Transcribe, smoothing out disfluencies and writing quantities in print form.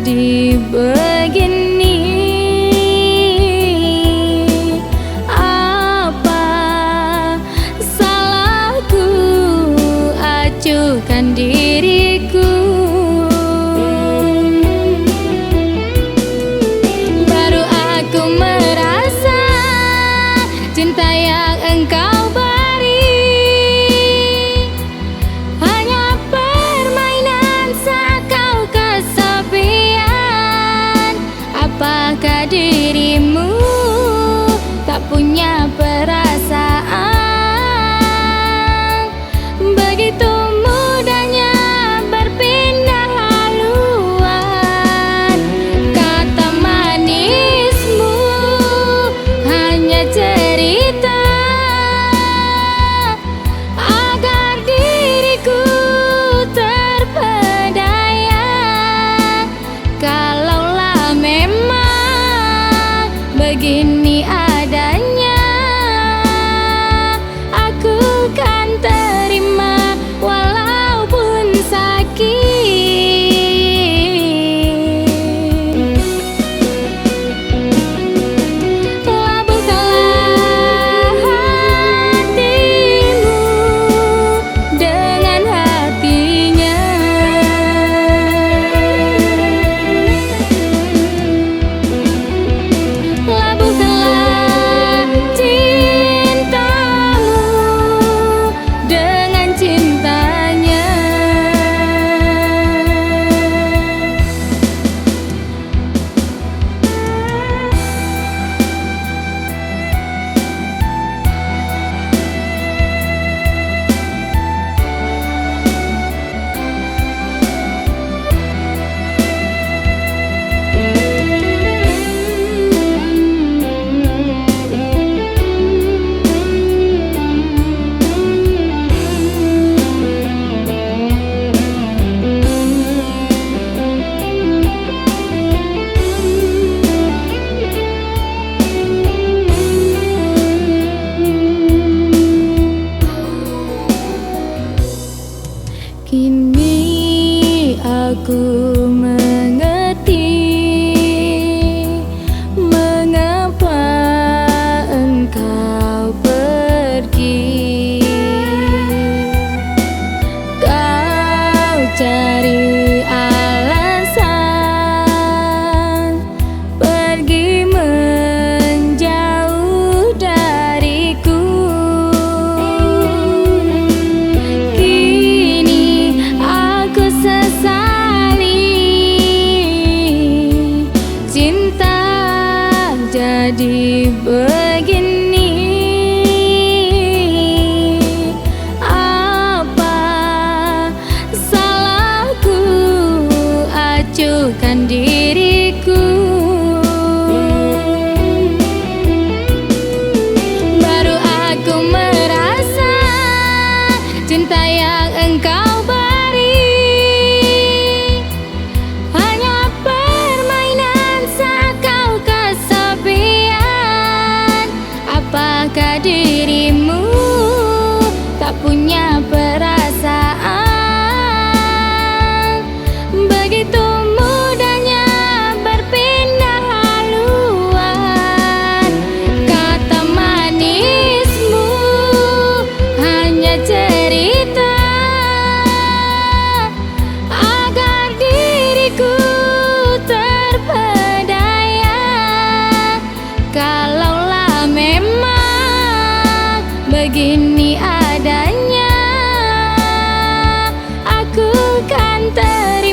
jadi begini? Apa salahku acuhkan diriku? Baru aku merasa cinta yang engkau beri hanya permainan saat kau kesepian. Apakah dirimu tak punya perasaan? Begitu mudahnya berpindah haluan. Kata manismu hanya cerita agar diriku terpedaya. Kalaulah memang begini adanya, aku kan terima walaupun sakit. Labuhkanlah hatimu dengan hatinya. Labuhkanlah cintamu dengan cintanya. Kini aku mengerti mengapa engkau pergi. Kau cari alasan pergi menjauh dariku. Kini aku sesali cinta jadi begini. Apa salahku acuhkan diriku? Baru aku merasa cinta yang engkau beri hanya permainan saat kau kesepian. Apakah dirimu tak punya perasaan? Begitu mudahnya berpindah haluan. Kata manismu hanya cerita agar diriku terpedaya. Kalaulah memang begini adanya, aku kan terima